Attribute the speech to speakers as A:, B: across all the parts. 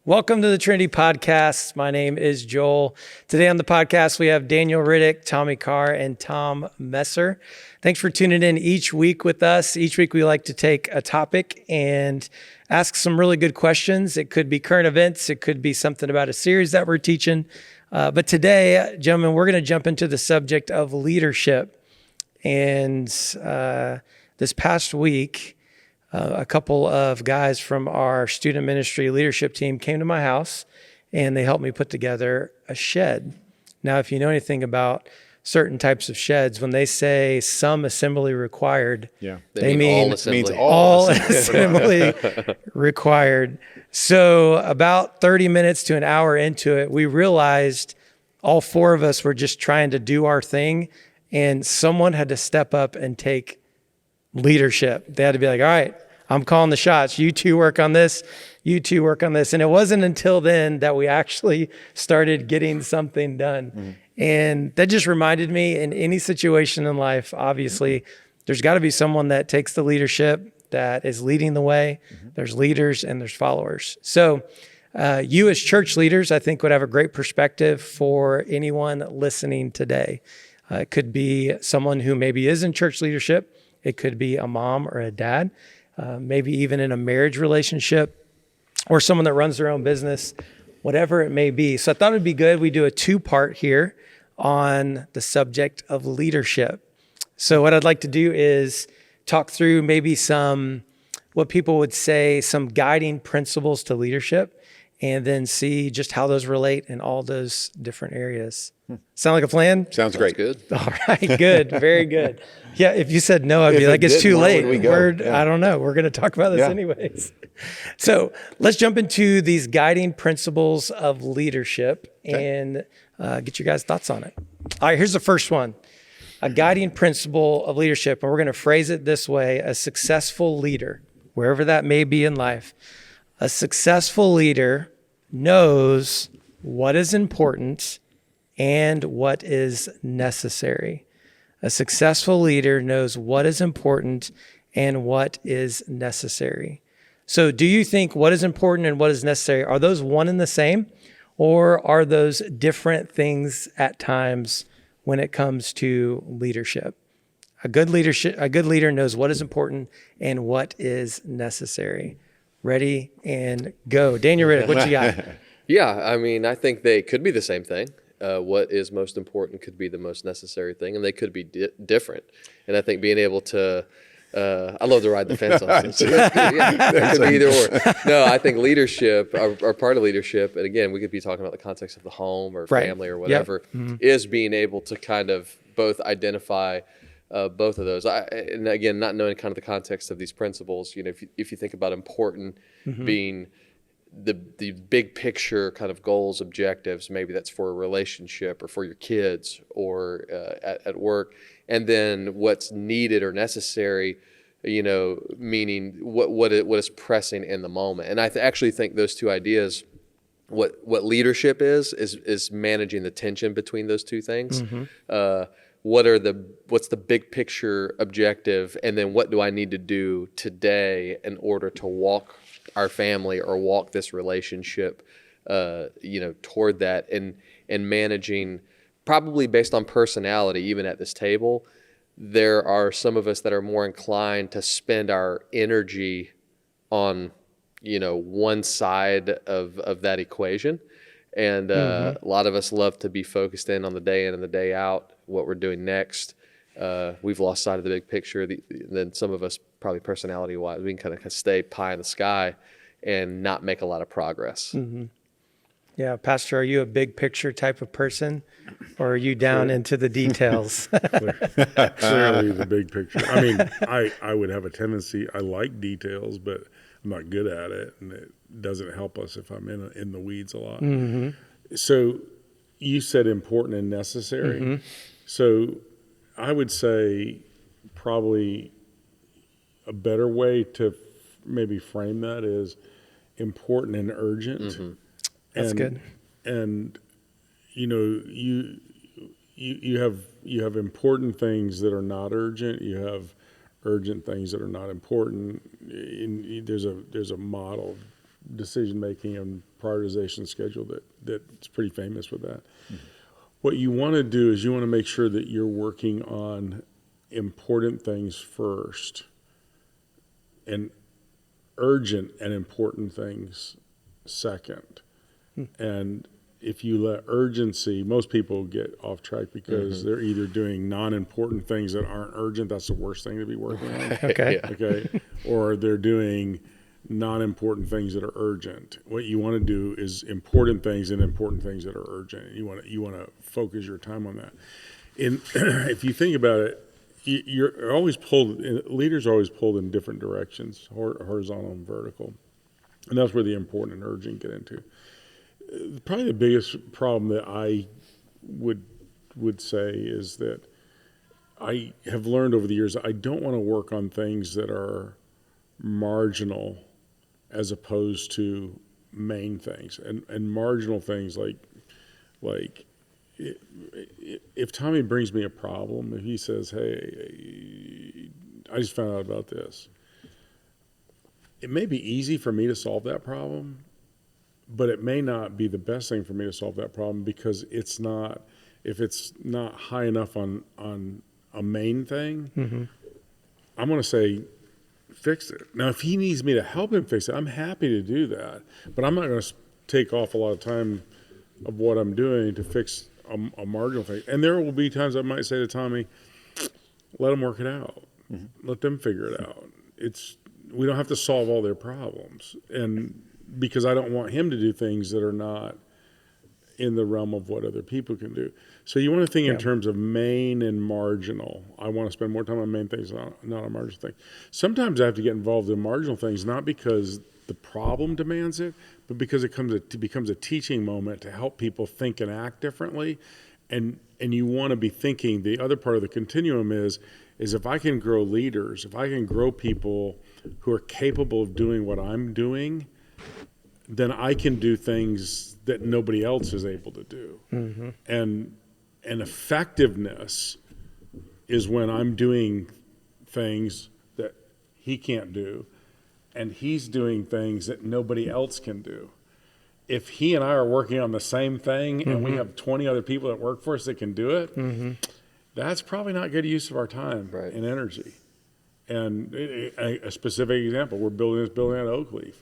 A: Welcome to the Trinity Podcast. My name is Joel. Today on the podcast, we have Daniel Riddick, Tommy Carr, and Tom Messer. Thanks for tuning in each week with us. Each week, we like to take a topic and ask some really good questions. It could be current events. It could be something about a series that we're teaching. But today, gentlemen, we're going to jump into the subject of leadership. And this past week, a couple of guys from our student ministry leadership team came to my house and they helped me put together a shed. Now, if you know anything about certain types of sheds, when they say some assembly required, they mean all assembly required. So about 30 minutes to an hour into it, we realized all four of us were just trying to do our thing, and someone had to step up and take leadership. They had to be like, all right, I'm calling the shots. You two work on this. You two work on this. And it wasn't until then that we actually started getting something done. Mm-hmm. And that just reminded me, in any situation in life, obviously, there's got to be someone that takes the leadership, that is leading the way. Mm-hmm. There's leaders and there's followers. So you as church leaders, I think, would have a great perspective for anyone listening today. It could be someone who maybe is in church leadership. It could be a mom or a dad, maybe even in a marriage relationship, or someone that runs their own business, whatever it may be. So I thought it'd be good. We do a two-part here on the subject of leadership. So what I'd like to do is talk through maybe some, what people would say, some guiding principles to leadership, and then see just how those relate in all those different areas. Sound like a plan?
B: Sounds great.
C: Good.
A: All right, good, very good. Yeah, if you said no, I'd be like, it's too late. I don't know. We're going to talk about this anyways. So let's jump into these guiding principles of leadership and get your guys' thoughts on it. All right, here's the first one. A guiding principle of leadership, and we're going to phrase it this way: a successful leader, wherever that may be in life, a successful leader knows what is important and what is necessary. A successful leader knows what is important and what is necessary. So do you think what is important and what is necessary, are those one and the same, or are those different things at times when it comes to leadership? A good leader knows what is important and what is necessary. Ready and go. Daniel Riddick, what you got?
C: Yeah, I mean, I think they could be the same thing. What is most important could be the most necessary thing, and they could be different. And I think being able to, I love to ride the fence on this. It could be either or. No, I think leadership, or part of leadership, and again, we could be talking about the context of the home or family or whatever, is being able to kind of both identify both of those. And again, not knowing kind of the context of these principles, you know, if you think about important being the big picture kind of goals, objectives, maybe that's for a relationship or for your kids or at work, and then what's needed or necessary, you know, meaning what is pressing in the moment. And I actually think those two ideas, what leadership is managing the tension between those two things. What's the big picture objective, and then what do I need to do today in order to walk our family or walk this relationship, toward that, and managing, probably based on personality. Even at this table, there are some of us that are more inclined to spend our energy on, one side of that equation. And a lot of us love to be focused in on the day in and the day out, what we're doing next. We've lost sight of the big picture. Then some of us, probably personality-wise, we can kind of stay pie in the sky and not make a lot of progress.
A: Mm-hmm. Yeah, Pastor, are you a big picture type of person, or are you down into the details?
D: Clearly the big picture. I mean, I would have a tendency, I like details, but I'm not good at it, and it doesn't help us if I'm in the weeds a lot. Mm-hmm. So you said important and necessary. Mm-hmm. So I would say probably a better way to maybe frame that is important and urgent. Mm-hmm.
A: That's good.
D: And you have important things that are not urgent. You have urgent things that are not important. There's a model of decision making and prioritization schedule that's pretty famous with that. What you want to do is you want to make sure that you're working on important things first and urgent and important things second. And if you let urgency, most people get off track because they're either doing non-important things that aren't urgent. That's the worst thing to be working on.
A: Okay.
D: Okay. Or they're doing non-important things that are urgent. What you want to do is important things and important things that are urgent. You want to focus your time on that. And if you think about it, you're always pulled. Leaders are always pulled in different directions, horizontal and vertical, and that's where the important and urgent get into. Probably the biggest problem that I would say is that I have learned over the years I don't want to work on things that are marginal as opposed to main things. And marginal things like if Tommy brings me a problem, if he says, hey, I just found out about this, it may be easy for me to solve that problem, but it may not be the best thing for me to solve that problem because if it's not high enough on a main thing, I'm going to say, fix it. Now, if he needs me to help him fix it, I'm happy to do that, but I'm not going to take off a lot of time of what I'm doing to fix a marginal thing. And there will be times I might say to Tommy, let them work it out. Let them figure it out. We don't have to solve all their problems. And because I don't want him to do things that are not in the realm of what other people can do. So you want to think in terms of main and marginal. I want to spend more time on main things, not on marginal things. Sometimes I have to get involved in marginal things, not because the problem demands it, but because it becomes a teaching moment to help people think and act differently. And you want to be thinking, the other part of the continuum is if I can grow leaders, if I can grow people who are capable of doing what I'm doing, then I can do things that nobody else is able to do. And effectiveness is when I'm doing things that he can't do, and he's doing things that nobody else can do. If he and I are working on the same thing and we have 20 other people that work for us that can do it, that's probably not good use of our time and energy. And a specific example, we're building this building at Oakleaf.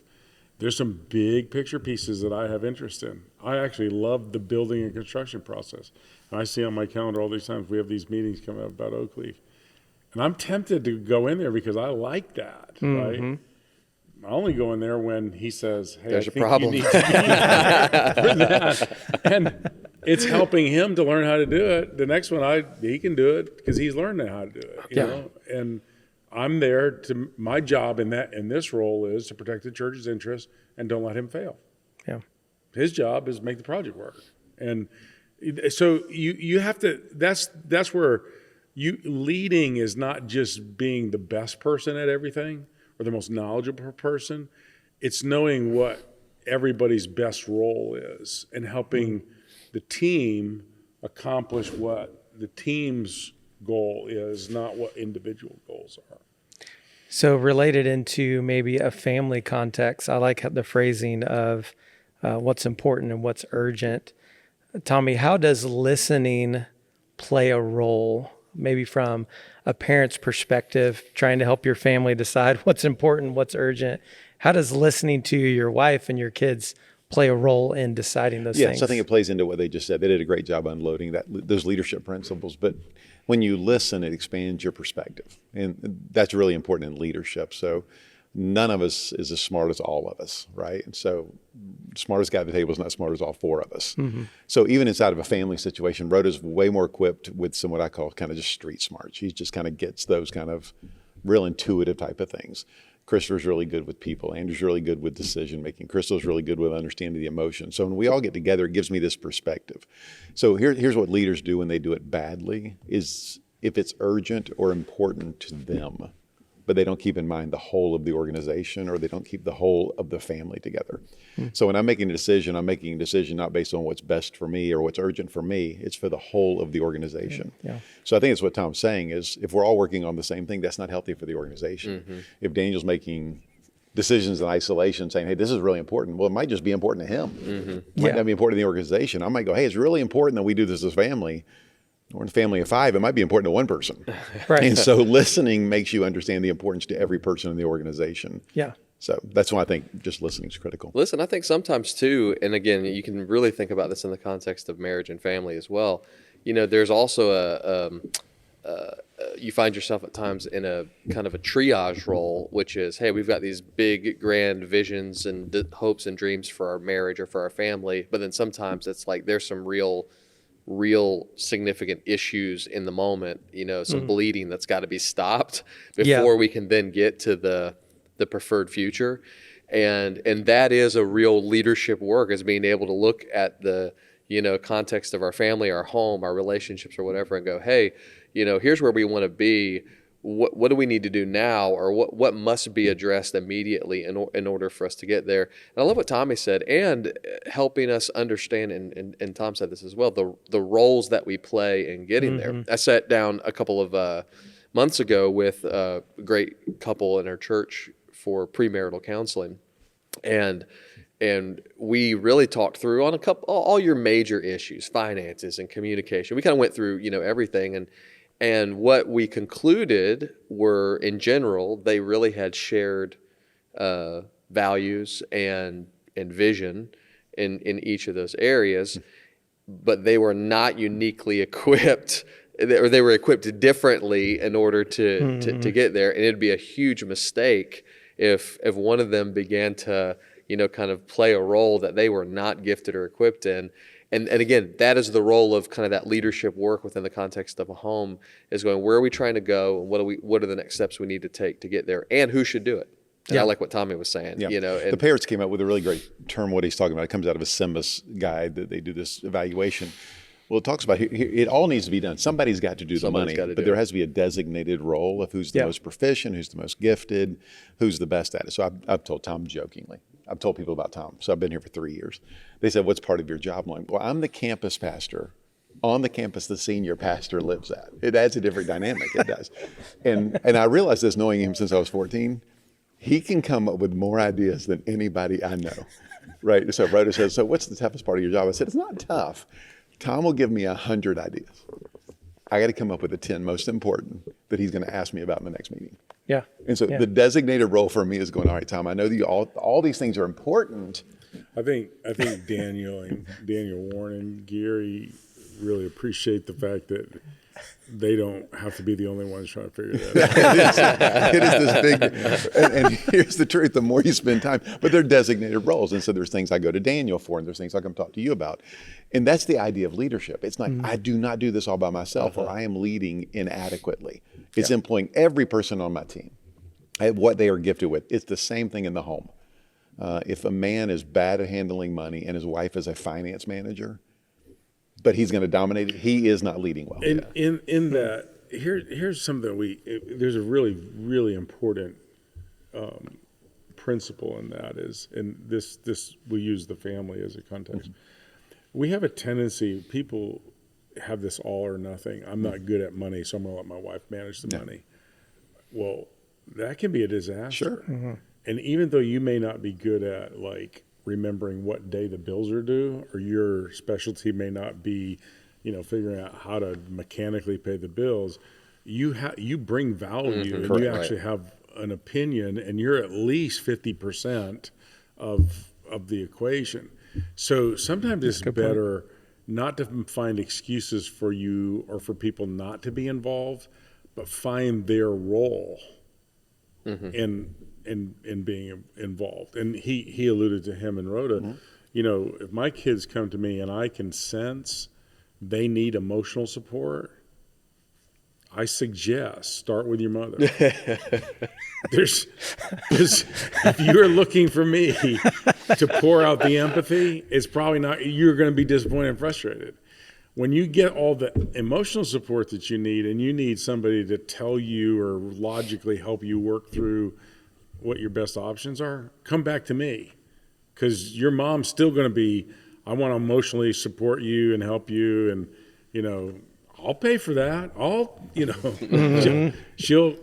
D: There's some big picture pieces that I have interest in. I actually love the building and construction process. And I see on my calendar all these times we have these meetings coming up about Oakleaf. And I'm tempted to go in there because I like that, right? I only go in there when he says, hey,
C: There's
D: I
C: a
D: think
C: problem.
D: you need to be for that. And it's helping him to learn how to do it. The next one, he can do it because he's learned how to do it, you know? And I'm there my job in this role is to protect the church's interests and don't let him fail.
A: Yeah.
D: His job is to make the project work. And so you have to, that's where leading is not just being the best person at everything or the most knowledgeable person. It's knowing what everybody's best role is and helping the team accomplish what the team's goal is, not what individual goals are.
A: So related into maybe a family context, I like the phrasing of what's important and what's urgent. Tommy, how does listening play a role, maybe from a parent's perspective, trying to help your family decide what's important, what's urgent? How does listening to your wife and your kids play a role in deciding those things?
B: Yes, I think it plays into what they just said. They did a great job unloading those leadership principles. But when you listen, it expands your perspective. And that's really important in leadership. So none of us is as smart as all of us, right? And so smartest guy at the table is not smart as all four of us. So even inside of a family situation, Rhoda's way more equipped with some what I call kind of just street smarts. She just kind of gets those kind of real intuitive type of things. Christopher's really good with people. Andrew's really good with decision making. Crystal's really good with understanding the emotion. So when we all get together, it gives me this perspective. So here's what leaders do when they do it badly is if it's urgent or important to them, but they don't keep in mind the whole of the organization or they don't keep the whole of the family together. So when I'm making a decision not based on what's best for me or what's urgent for me, it's for the whole of the organization. So I think it's what Tom's saying is if we're all working on the same thing, that's not healthy for the organization. If Daniel's making decisions in isolation, saying, hey, this is really important. Well, it might just be important to him. It might
A: Yeah.
B: not be important to the organization. I might go, hey, it's really important that we do this as a family. We're in a family of 5. It might be important to one person.
A: Right.
B: And so listening makes you understand the importance to every person in the organization.
A: Yeah.
B: So that's why I think just listening is critical.
C: Listen, I think sometimes too, and again, you can really think about this in the context of marriage and family as well. You know, there's also you find yourself at times in a kind of a triage role, which is, hey, we've got these big, grand visions and hopes and dreams for our marriage or for our family, but then sometimes it's like there's some real significant issues in the moment, you know, some bleeding that's got to be stopped before we can then get to the preferred future. And that is a real leadership work, is being able to look at the, you know, context of our family, our home, our relationships or whatever, and go, hey, you know, here's where we want to be. What do we need to do now, or what must be addressed immediately in order for us to get there? And I love what Tommy said, and helping us understand, and Tom said this as well, the roles that we play in getting there. I sat down a couple of months ago with a great couple in our church for premarital counseling, and we really talked through on all your major issues, finances and communication. We kind of went through, you know, everything, and what we concluded were, in general, they really had shared values and vision in each of those areas, but they were not uniquely equipped, or they were equipped differently in order to get there. And it'd be a huge mistake if one of them began to, you know, kind of play a role that they were not gifted or equipped in. And again, that is the role of kind of that leadership work within the context of a home, is going, where are we trying to go, and what are the next steps we need to take to get there, and who should do it. And I like what Tommy was saying.
B: Yeah.
C: You know,
B: the Parrots came up with a really great term, what he's talking about. It comes out of a SEMBUS guide that they do this evaluation. Well, it talks about it all needs to be done. Somebody's got to do the money, but there has to be a designated role of who's the most proficient, who's the most gifted, who's the best at it. So I've told Tom jokingly, I've told people about Tom. So I've been here for 3 years. They said, what's part of your job? I'm like, well, I'm the campus pastor on the campus the senior pastor lives at. It adds a different dynamic. It does. And I realized this knowing him since I was 14. He can come up with more ideas than anybody I know, right? So Rhoda says, so what's the toughest part of your job? I said, it's not tough. Tom will give me 100 ideas. I got to come up with the 10 most important that he's going to ask me about in the next meeting.
A: Yeah.
B: And so the designated role for me is going, all right, Tom, I know that all these things are important.
D: I think Daniel Warren and Gary really appreciate the fact that they don't have to be the only ones trying to figure that out.
B: It is this big, and here's the truth, the more you spend time, but they're designated roles. And so there's things I go to Daniel for, and there's things I come talk to you about. And that's the idea of leadership. It's like, I do not do this all by myself, or I am leading inadequately. It's employing every person on my team at what they are gifted with. It's the same thing in the home. If a man is bad at handling money and his wife is a finance manager, but he's going to dominate it, he is not leading well.
D: In that, here's something there's a really important principle in that is, and this we use the family as a context. We have a tendency, people have this all or nothing. I'm not good at money, so I'm going to let my wife manage the money. Well, that can be a disaster.
B: Sure.
D: And even though you may not be good at like remembering what day the bills are due, or your specialty may not be, figuring out how to mechanically pay the bills, you bring value, and
B: correct,
D: you actually have an opinion, and you're at least 50% of the equation. So sometimes it's better not to find excuses for you or for people not to be involved, but find their role in being involved. And he alluded to him and Rhoda. If my kids come to me and I can sense they need emotional support, I suggest start with your mother. Because if you're looking for me to pour out the empathy, it's probably not, you're going to be disappointed and frustrated. When you get all the emotional support that you need, and you need somebody to tell you or logically help you work through what your best options are, come back to me. Because your mom's still going to be, I want to emotionally support you and help you, and, I'll pay for that. She'll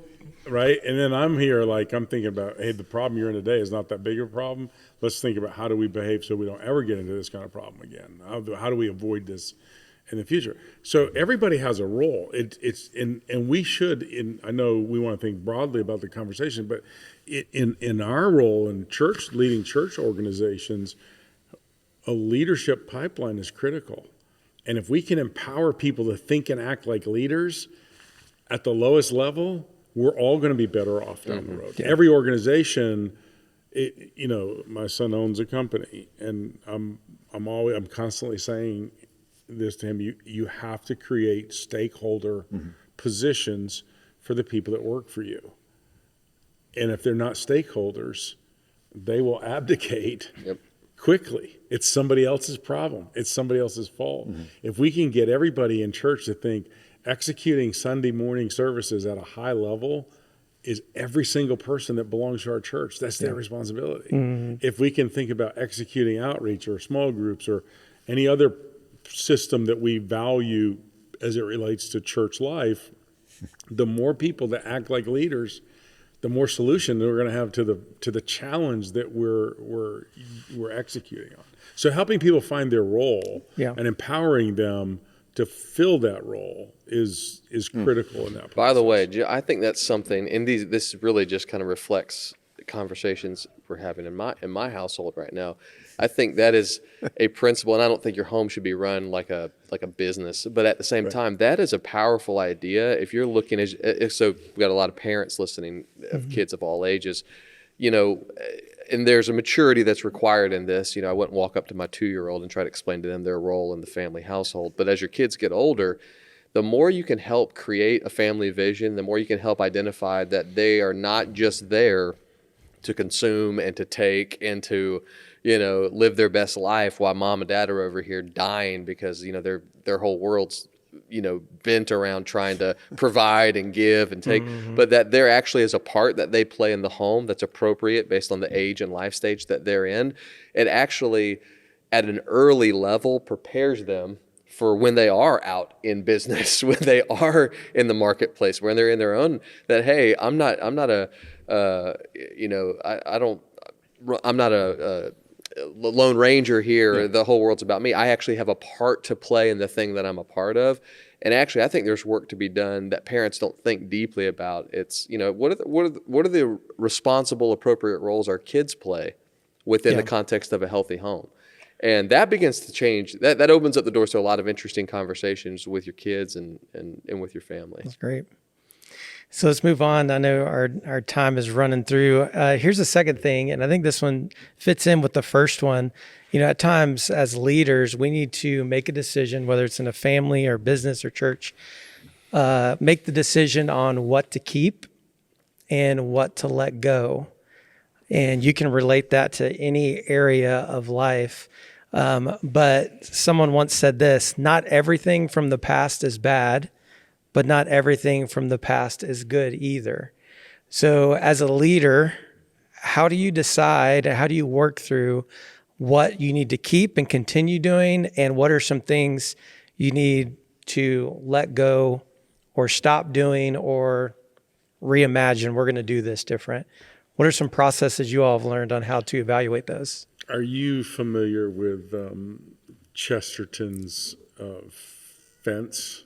D: right? And then I'm here, like, I'm thinking about, hey, the problem you're in today is not that big of a problem. Let's think about how do we behave so we don't ever get into this kind of problem again. How do we avoid this in the future? So everybody has a role. And we should, I know we want to think broadly about the conversation, but in our role in church, leading church organizations, a leadership pipeline is critical. And if we can empower people to think and act like leaders at the lowest level, we're all going to be better off down the road. Yeah. Every organization, my son owns a company, and I'm constantly saying this to him: you have to create stakeholder positions for the people that work for you. And if they're not stakeholders, they will abdicate quickly. It's somebody else's problem. It's somebody else's fault. If we can get everybody in church to think executing Sunday morning services at a high level is every single person that belongs to our church. That's their responsibility. If we can think about executing outreach or small groups or any other system that we value as it relates to church life, the more people that act like leaders, the more solution that we're going to have to the challenge that we're executing on. So helping people find their role and empowering them to fill that role is critical in that process.
C: By the way, I think that's something, and this really just kind of reflects the conversations we're having in my household right now. I think that is a principle, and I don't think your home should be run like a business. But at the same time, that is a powerful idea. If you're looking so we've got a lot of parents listening of kids of all ages, and there's a maturity that's required in this. I wouldn't walk up to my 2-year-old and try to explain to them their role in the family household. But as your kids get older, the more you can help create a family vision, the more you can help identify that they are not just there to consume and to take and to, live their best life while mom and dad are over here dying because, their whole world's, bent around trying to provide and give and take, but that there actually is a part that they play in the home that's appropriate based on the age and life stage that they're in. It actually, at an early level, prepares them for when they are out in business, when they are in the marketplace, when they're in their own, that, hey, I'm not a lone ranger here. Yeah. The whole world's about me. I actually have a part to play in the thing that I'm a part of. And actually, I think there's work to be done that parents don't think deeply about. It's, what are the responsible, appropriate roles our kids play within the context of a healthy home? And that begins to change. That opens up the doors to a lot of interesting conversations with your kids and with your family.
A: That's great. So let's move on. I know our time is running through. Here's the second thing, and I think this one fits in with the first one. At times as leaders, we need to make a decision, whether it's in a family or business or church, make the decision on what to keep and what to let go. And you can relate that to any area of life. But someone once said this: not everything from the past is bad, but not everything from the past is good either. So as a leader, how do you decide, how do you work through what you need to keep and continue doing, and what are some things you need to let go or stop doing or reimagine? We're going to do this different. What are some processes you all have learned on how to evaluate those?
D: Are you familiar with Chesterton's fence?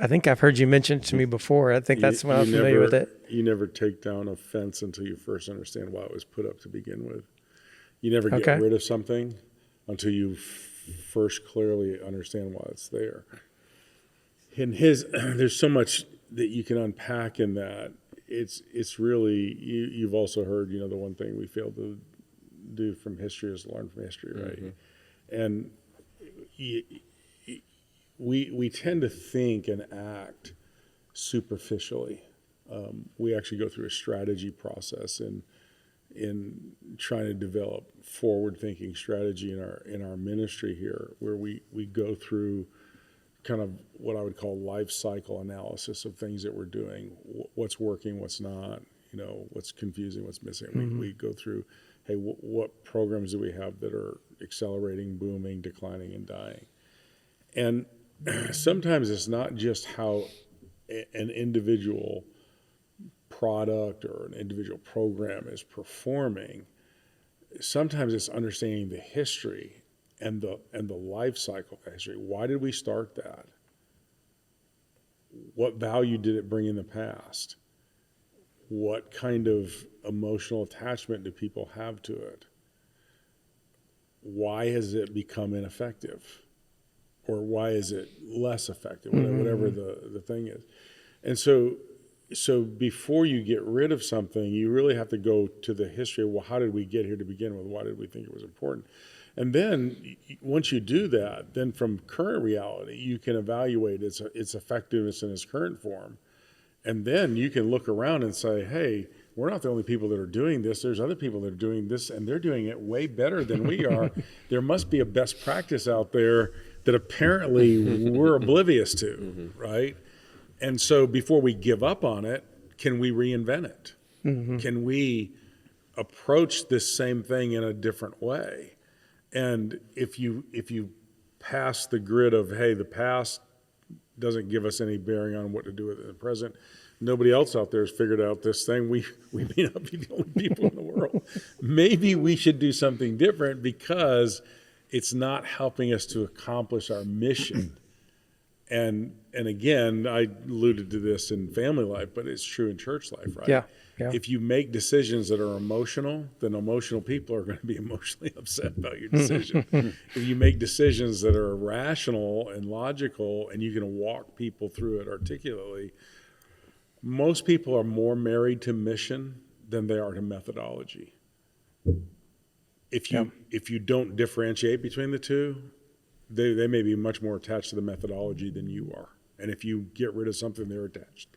A: I think I've heard you mention it to me before. I think that's when I was familiar with it.
D: You never take down a fence until you first understand why it was put up to begin with. You never get rid of something until you first clearly understand why it's there. In there's so much that you can unpack in that. It's really, you've also heard, the one thing we fail to do from history is learn from history, right? And we tend to think and act superficially. We actually go through a strategy process in trying to develop forward-thinking strategy in our ministry here, where we go through kind of what I would call life cycle analysis of things that we're doing, what's working, what's not, what's confusing, what's missing. We go through, hey, what programs do we have that are accelerating, booming, declining, and dying? And sometimes it's not just how an individual product or an individual program is performing, sometimes it's understanding the history and the life cycle history. Why did we start that? What value did it bring in the past? What kind of emotional attachment do people have to it? Why has it become ineffective? Or why is it less effective? Whatever the thing is. And so before you get rid of something, you really have to go to the history of, well, how did we get here to begin with? Why did we think it was important? And then once you do that, then from current reality, you can evaluate its effectiveness in its current form. And then you can look around and say, hey, we're not the only people that are doing this. There's other people that are doing this, and they're doing it way better than we are. There must be a best practice out there that apparently we're oblivious to, right? And so before we give up on it, can we reinvent it? Can we approach this same thing in a different way? And if you pass the grid of, hey, the past doesn't give us any bearing on what to do with it in the present, nobody else out there has figured out this thing. We may not be the only people in the world. Maybe we should do something different because it's not helping us to accomplish our mission. And again, I alluded to this in family life, but it's true in church life, right?
A: Yeah.
D: If you make decisions that are emotional, then emotional people are going to be emotionally upset about your decision. If you make decisions that are rational and logical, and you can walk people through it articulately, most people are more married to mission than they are to methodology. If you don't differentiate between the two, they may be much more attached to the methodology than you are. And if you get rid of something they're attached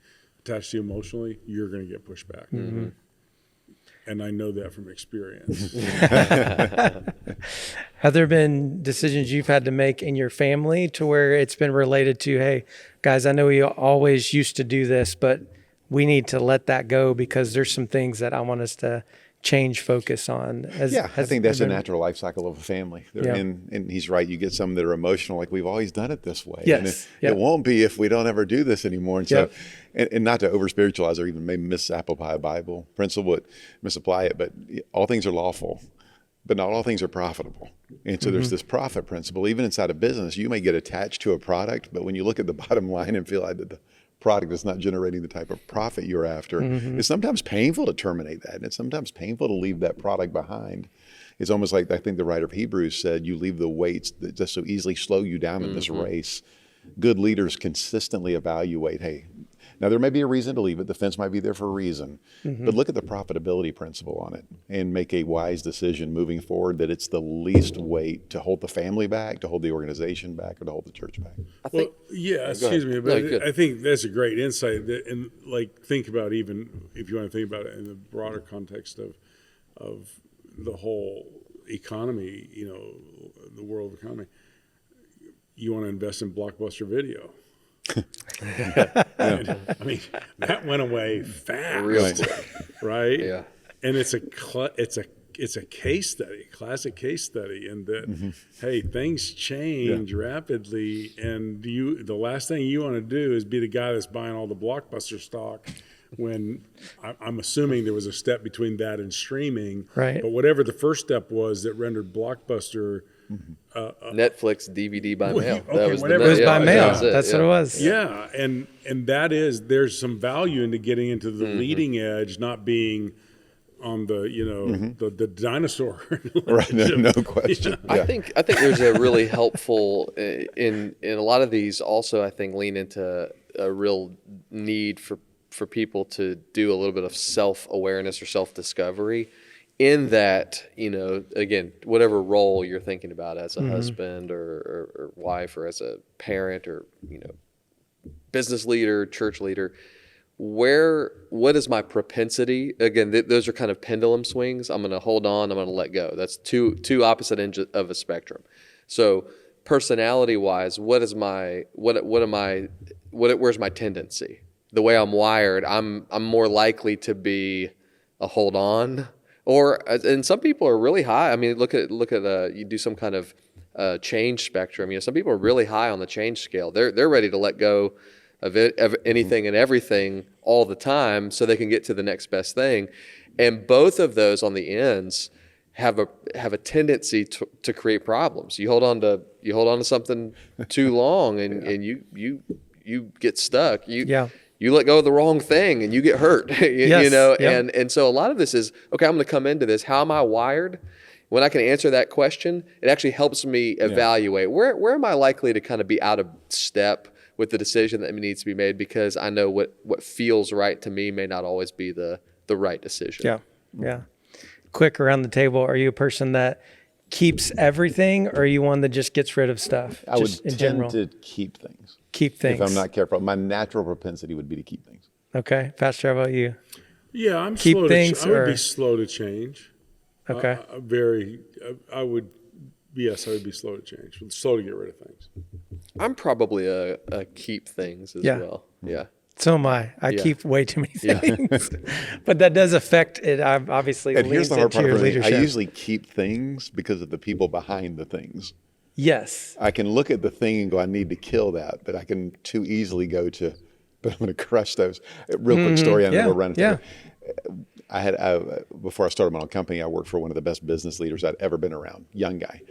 D: to emotionally, you're going to get pushed back. And I know that from experience.
A: Have there been decisions you've had to make in your family to where it's been related to, hey, guys, I know we always used to do this, but we need to let that go because there's some things that I want us to change focus on?
B: I think that's a natural life cycle of a family.
A: Yeah.
B: And he's right. You get some that are emotional, like we've always done it this way.
A: Yes.
B: And it won't be if we don't ever do this anymore. And so, and not to over spiritualize or even maybe misapply a Bible principle, misapply it, but all things are lawful, but not all things are profitable. And so there's this profit principle. Even inside a business, you may get attached to a product, but when you look at the bottom line and feel like that the product is not generating the type of profit you're after, it's sometimes painful to terminate that. And it's sometimes painful to leave that product behind. It's almost like, I think the writer of Hebrews said, you leave the weights that just so easily slow you down in this race. Good leaders consistently evaluate, hey, now there may be a reason to leave it. The fence might be there for a reason, but look at the profitability principle on it and make a wise decision moving forward that it's the least weight to hold the family back, to hold the organization back, or to hold the church back.
D: Excuse me, but I think that's a great insight. And like, think about, even if you want to think about it in the broader context of the whole economy, the world economy. You want to invest in Blockbuster Video. I mean, that went away fast, right?
C: Yeah.
D: And it's a case study, classic case study, in that hey, things change rapidly, and the last thing you want to do is be the guy that's buying all the Blockbuster stock. When I'm assuming there was a step between that and streaming,
A: right?
D: But whatever the first step was that rendered Blockbuster.
C: Netflix DVD by mail.
D: Okay,
C: was
D: whatever.
A: It was by mail.
C: That
A: That's what it was.
D: Yeah, and that is, there's some value into getting into the leading edge, not being on the the dinosaur.
B: Right, no question.
C: I think there's a really helpful in a lot of these. Also, I think lean into a real need for people to do a little bit of self-awareness or self-discovery. In that, again, whatever role you're thinking about as a husband or wife, or as a parent, or business leader, church leader, what is my propensity? Again, those are kind of pendulum swings. I'm going to hold on. I'm going to let go. That's two opposite ends of a spectrum. So personality-wise, where's my tendency? The way I'm wired, I'm more likely to be a hold on. And some people are really high. I mean, look at you do some kind of change spectrum. Some people are really high on the change scale. They're ready to let go of anything and everything all the time so they can get to the next best thing. And both of those on the ends have a tendency to create problems. You hold on to something too long and you get stuck. You let go of the wrong thing and you get hurt.
A: Yes.
C: And so a lot of this is, okay, I'm going to come into this. How am I wired? When I can answer that question, it actually helps me evaluate where am I likely to kind of be out of step with the decision that needs to be made, because I know what feels right to me may not always be the right decision.
A: Yeah. Quick around the table. Are you a person that keeps everything, or are you one that just gets rid of stuff?
B: I would
A: just in
B: tend
A: general?
B: to keep things.
A: Keep things.
B: If I'm not careful. My natural propensity would be to keep things.
A: Okay. Pastor, how about you?
D: Yeah, I'm
A: Keep
D: slow
A: things,
D: to. I would
A: or-
D: be slow to change.
A: Okay.
D: I would be slow to change. Slow to get rid of things.
C: I'm probably a keep things as well. Yeah.
A: So am I. I
C: Yeah.
A: keep way too many things, but that does affect it. Obviously,
B: And here's
A: leans
B: the hard
A: into
B: part
A: your
B: for me.
A: leadership.
B: I usually keep things because of the people behind the things.
A: Yes.
B: I can look at the thing and go, I need to kill that, but I can too easily go to, but I'm going to crush those. Real quick story, I know we're running through. I had before I started my own company, I worked for one of the best business leaders I'd ever been around, young guy.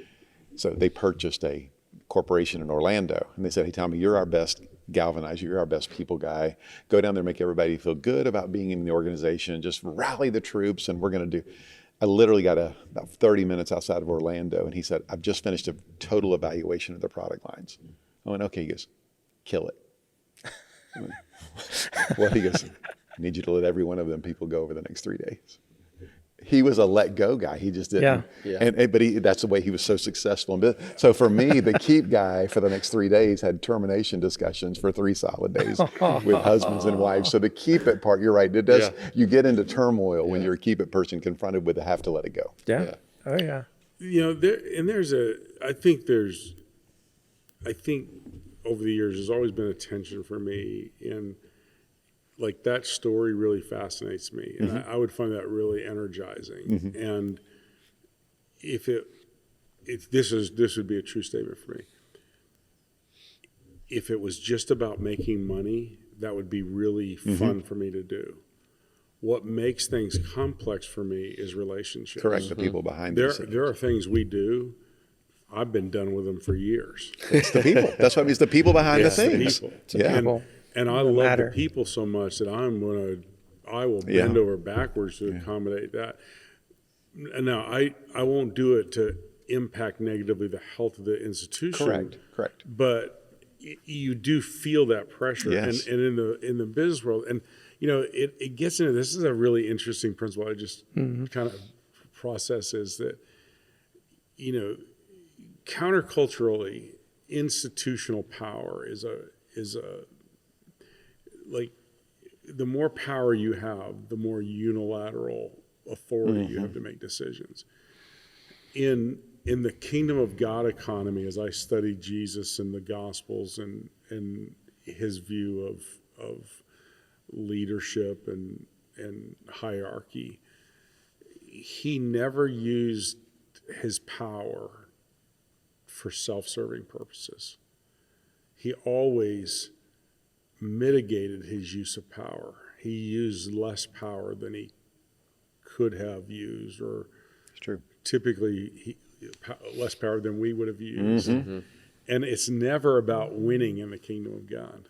B: So they purchased a corporation in Orlando, and they said, "Hey, Tommy, you're our best galvanizer. You're our best people guy. Go down there, make everybody feel good about being in the organization, just rally the troops, and we're going to do." I literally got about 30 minutes outside of Orlando, and he said, "I've just finished a total evaluation of their product lines." I went, "Okay." He goes, "Kill it." I went, "Well," he goes, "I need you to let every one of them people go over the next 3 days." He was a let go guy. He just didn't.
C: Yeah.
B: But that's the way he was so successful. So for me, the keep guy for the next 3 days had termination discussions for 3 solid days with husbands and wives. So the keep it part, you're right. It does.
C: Yeah.
B: You get into turmoil when you're a keep it person confronted with the have to let it go.
A: Yeah. Oh yeah.
D: I think over the years, there's always been a tension for me in, like, that story really fascinates me, and I would find that really energizing. And if this would be a true statement for me. If it was just about making money, that would be really fun for me to do. What makes things complex for me is relationships.
B: Correct. The people behind the scenes.
D: There are things we do. I've been done with them for years.
B: It's the people. That's what I mean. It's the people behind the
D: It's the
B: things.
D: people.
B: Yeah.
A: People.
D: And I
A: That
D: love
A: matter.
D: the people so much that I will bend over backwards to accommodate that. And now I won't do it to impact negatively the health of the institution.
B: Correct.
D: But you do feel that pressure.
B: Yes.
D: And in the business world, and it gets into, this is a really interesting principle I just kind of process, is that, counterculturally, institutional power is like, the more power you have, the more unilateral authority you have to make decisions. In the kingdom of God economy, as I studied Jesus and the Gospels and his view of leadership and hierarchy, he never used his power for self-serving purposes. He always mitigated his use of power. He used less power than he could have used, or
B: It's true.
D: typically less power than we would have used. And it's never about winning in the kingdom of God.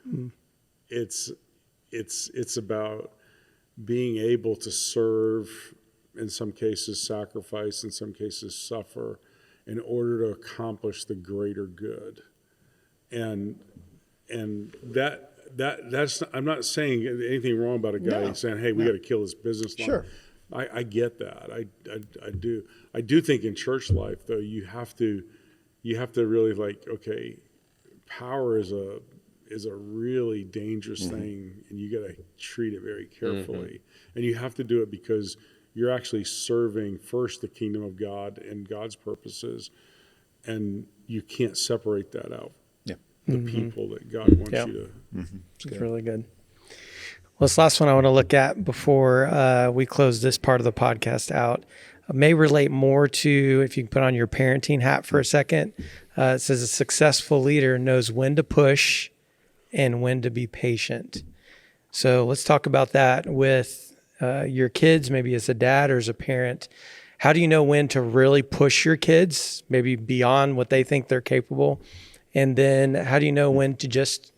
D: It's about being able to serve, in some cases sacrifice, in some cases suffer, in order to accomplish the greater good. And that's, I'm not saying anything wrong about a guy saying, "Hey, we got to kill this business line."
B: Sure.
D: I get that. I do. I do think in church life, though, you have to really, like, okay, power is a really dangerous thing, and you got to treat it very carefully. And you have to do it because you're actually serving first the kingdom of God and God's purposes, and you can't separate that out.
B: Yeah.
D: The people that God wants you to.
A: It's really good. Well, this last one I want to look at before we close this part of the podcast out may relate more to, if you can put on your parenting hat for a second. It says a successful leader knows when to push and when to be patient. So let's talk about that with your kids, maybe as a dad or as a parent. How do you know when to really push your kids, maybe beyond what they think they're capable? And then how do you know when to just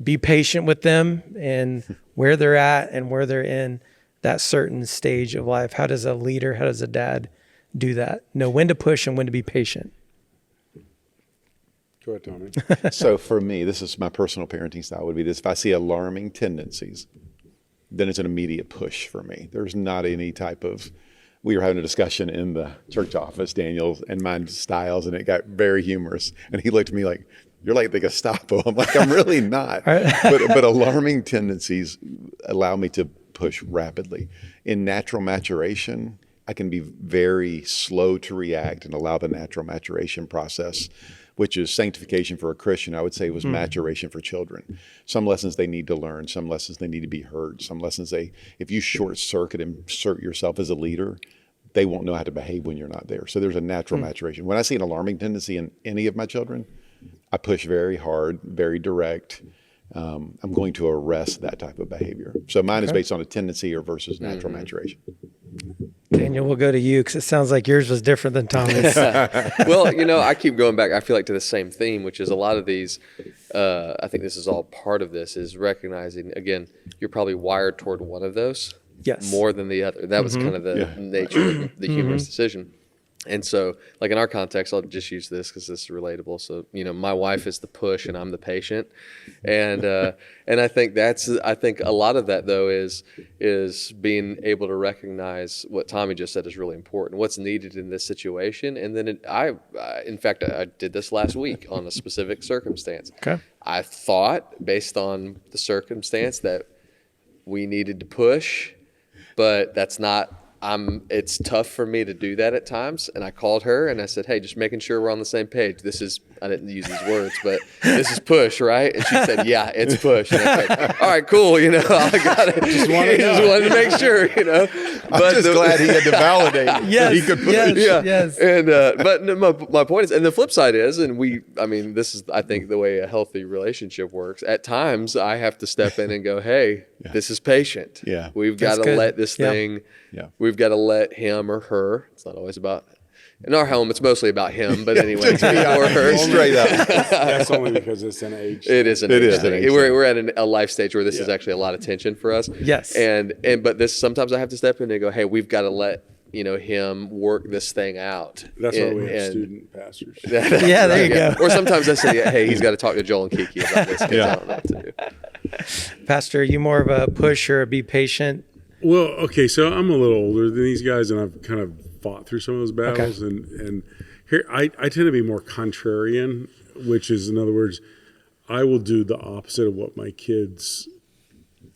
A: be patient with them and where they're at and where they're in that certain stage of life? How does a leader, how does a dad do that? Know when to push and when to be patient.
D: Go ahead, Tommy.
B: So for me, this is my personal parenting style would be this. If I see alarming tendencies, then it's an immediate push for me. There's not any type of, we were having a discussion in the church office, Daniel and mine styles, and it got very humorous. And he looked at me like, you're like the Gestapo. I'm like, I'm really not. But alarming tendencies allow me to push rapidly. In natural maturation, I can be very slow to react and allow the natural maturation process, which is sanctification for a Christian, I would say was maturation for children. Some lessons they need to learn, some lessons they need to be heard, some lessons if you short circuit and insert yourself as a leader, they won't know how to behave when you're not there. So there's a natural maturation. When I see an alarming tendency in any of my children, I push very hard, very direct. I'm going to arrest that type of behavior. So mine is based on a tendency or versus natural maturation.
A: Daniel, we'll go to you because it sounds like yours was different than Tommy's.
C: Well, I keep going back, I feel like, to the same theme, which is a lot of these, I think this is all part of this, is recognizing, again, you're probably wired toward one of those
A: Yes.
C: more than the other. That was kind of the nature of the humorous decision. And so, like in our context, I'll just use this because this is relatable. So, my wife is the push and I'm the patient, and I think a lot of that though is being able to recognize what Tommy just said is really important. What's needed in this situation, and then in fact, I did this last week on a specific circumstance.
A: Okay.
C: I thought, based on the circumstance, that we needed to push, but that's not. It's tough for me to do that at times. And I called her and I said, hey, just making sure we're on the same page. I didn't use these words, but this is push, right? And she said, yeah, it's push. And I said, all right, cool. I got it. Just wanted to make sure,
B: I'm just glad he had to validate
A: Yes,
B: he could push.
A: yes.
C: And, but no, my point is, and the flip side is, this is, I think, the way a healthy relationship works. At times I have to step in and go, hey, this is patient.
B: Yeah.
C: We've got to
A: good.
C: let this thing, we've got to let him or her, it's not always about, in our home, it's mostly about him, but anyway, or her.
B: Straight up.
D: That's only because it's an age.
C: It is an
B: It
C: age
B: is an
C: thing.
B: age
C: We're at a life stage where this is actually a lot of tension for us.
A: Yes.
C: But this, sometimes I have to step in and go, hey, we've got to let him work this thing out.
D: That's why we have student pastors.
A: Yeah, there you go.
C: Or sometimes I say, hey, he's got to talk to Joel and Kiki about this because I don't know what to do.
A: Pastor, are you more of a push or a be patient?
D: Well, okay, so I'm a little older than these guys, and I've kind of fought through some of those battles. And here, I tend to be more contrarian, which is, in other words, I will do the opposite of what my kids'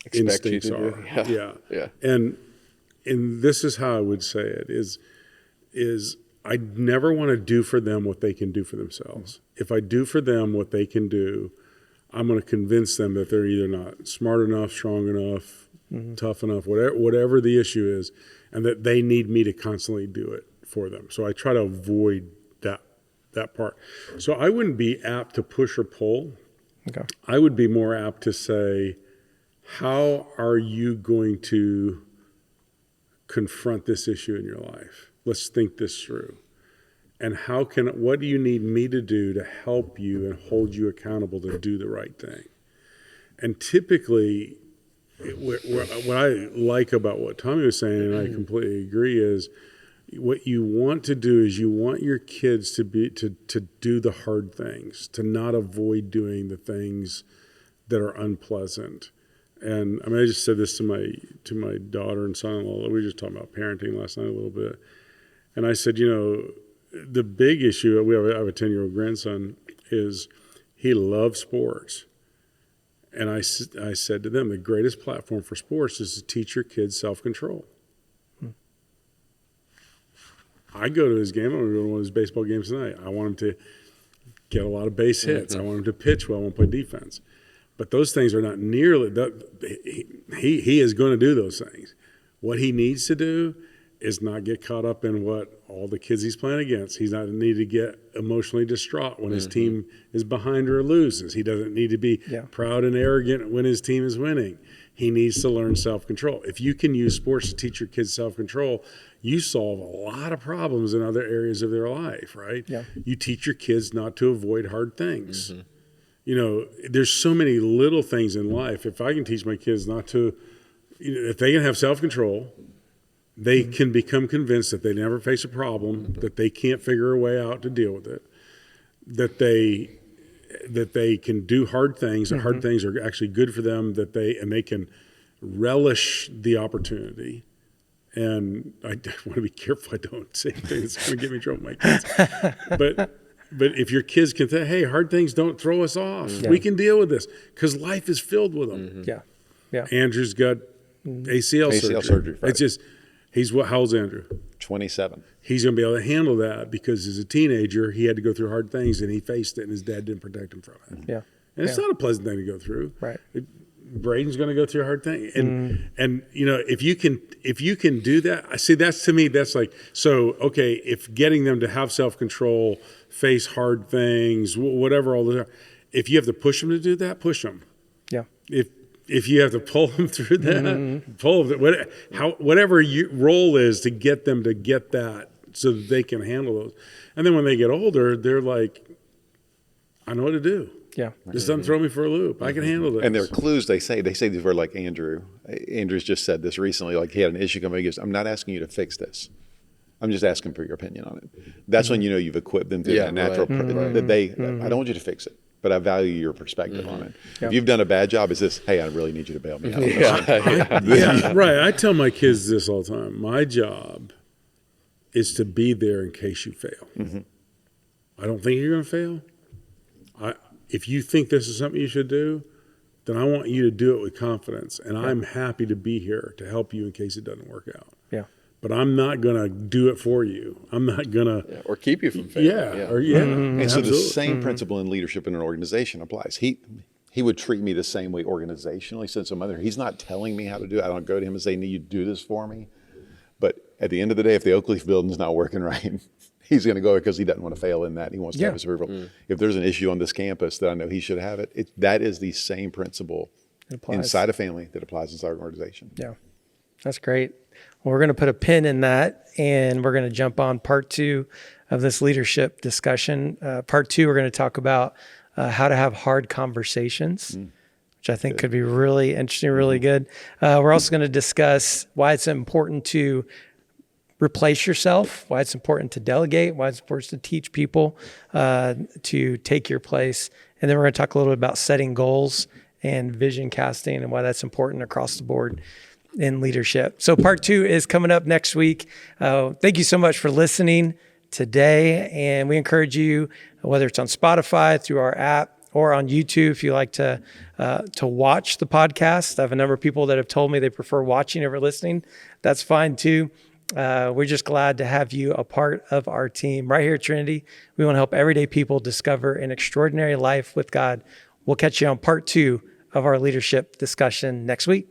C: Expect you
D: instincts
C: to
D: are.
C: do. Yeah.
D: And this is how I would say it is I never want to do for them what they can do for themselves. If I do for them what they can do, I'm going to convince them that they're either not smart enough, strong enough, tough enough, whatever the issue is, and that they need me to constantly do it for them. So I try to avoid that part. So I wouldn't be apt to push or pull.
A: Okay.
D: I would be more apt to say, how are you going to confront this issue in your life? Let's think this through. And what do you need me to do to help you and hold you accountable to do the right thing? And typically, what I like about what Tommy was saying, and I completely agree, is what you want to do is you want your kids to do the hard things, to not avoid doing the things that are unpleasant. And I just said this to my daughter and son-in-law. We were just talking about parenting last night a little bit. And I said, the big issue, I have a 10-year-old grandson, is he loves sports. And I said to them, the greatest platform for sports is to teach your kids self-control. I go to his game. I'm going to go to one of his baseball games tonight. I want him to get a lot of base hits. I want him to pitch well. I want to play defense. But those things are not nearly – he is going to do those things. What he needs to do is not get caught up in what all the kids he's playing against. He's not need to get emotionally distraught when his team is behind or loses. He doesn't need to be proud and arrogant when his team is winning. He needs to learn self-control. If you can use sports to teach your kids self-control, you solve a lot of problems in other areas of their life, right?
A: Yeah.
D: You teach your kids not to avoid hard things. You know, there's so many little things in life. If I can teach my kids not to, if they can have self-control, they can become convinced that they never face a problem, that they can't figure a way out to deal with it, that they can do hard things, that hard things are actually good for them, that they can relish the opportunity. And I want to be careful I don't say things that's going to get me in trouble with my kids. But if your kids can say, hey, hard things don't throw us off. We can deal with this because life is filled with them.
A: Yeah.
D: Andrew's got ACL surgery.
B: Right.
D: It's just, how old's Andrew?
B: 27.
D: He's going to be able to handle that because as a teenager, he had to go through hard things and he faced it and his dad didn't protect him from it.
A: Yeah.
D: And it's not a pleasant thing to go through.
A: Right.
D: Braden's going to go through a hard thing. And you know, if you can do that, I see that's to me, that's like, so, okay, if getting them to have self-control, face hard things, whatever all those are, if you have to push them to do that, push them.
A: Yeah.
D: If you have to pull them through that, pull them, whatever your role is to get them to get that so that they can handle those. And then when they get older, they're like, I know what to do.
A: Yeah.
D: This doesn't throw me for a loop. I can handle this.
B: And there are clues they say these were like Andrew. Andrew's just said this recently, like he had an issue coming. He goes, I'm not asking you to fix this. I'm just asking for your opinion on it. That's when you know you've equipped them to that natural, that they, I don't want you to fix it, but I value your perspective on it. If you've done a bad job, it's this, hey, I really need you to bail me out.
D: Right. I tell my kids this all the time. My job is to be there in case you fail. I don't think you're going to fail. If you think this is something you should do, then I want you to do it with confidence. And I'm happy to be here to help you in case it doesn't work out.
A: Yeah.
D: But I'm not going to do it for you. I'm not going to.
C: Or keep you from failing.
B: And so the same principle in leadership in an organization applies. He would treat me the same way organizationally since I'm other. He's not telling me how to do it. I don't go to him and say, need you to do this for me. But at the end of the day, if the Oakleaf building's not working right, he's going to go because he doesn't want to fail in that. He wants to have his approval. If there's an issue on this campus that I know he should have it, that is the same principle inside a family that applies inside an organization.
A: Yeah, that's great. Well, we're going to put a pin in that, and we're going to jump on part 2 of this leadership discussion. Part 2, we're going to talk about how to have hard conversations, which I think could be really interesting, really good. We're also going to discuss why it's important to replace yourself, why it's important to delegate, why it's important to teach people to take your place. And then we're going to talk a little bit about setting goals and vision casting and why that's important across the board in leadership. So part 2 is coming up next week. Thank you so much for listening today. And we encourage you, whether it's on Spotify, through our app, or on YouTube, if you like to watch the podcast. I have a number of people that have told me they prefer watching over listening. That's fine too. We're just glad to have you a part of our team right here at Trinity. We want to help everyday people discover an extraordinary life with God. We'll catch you on part 2 of our leadership discussion next week.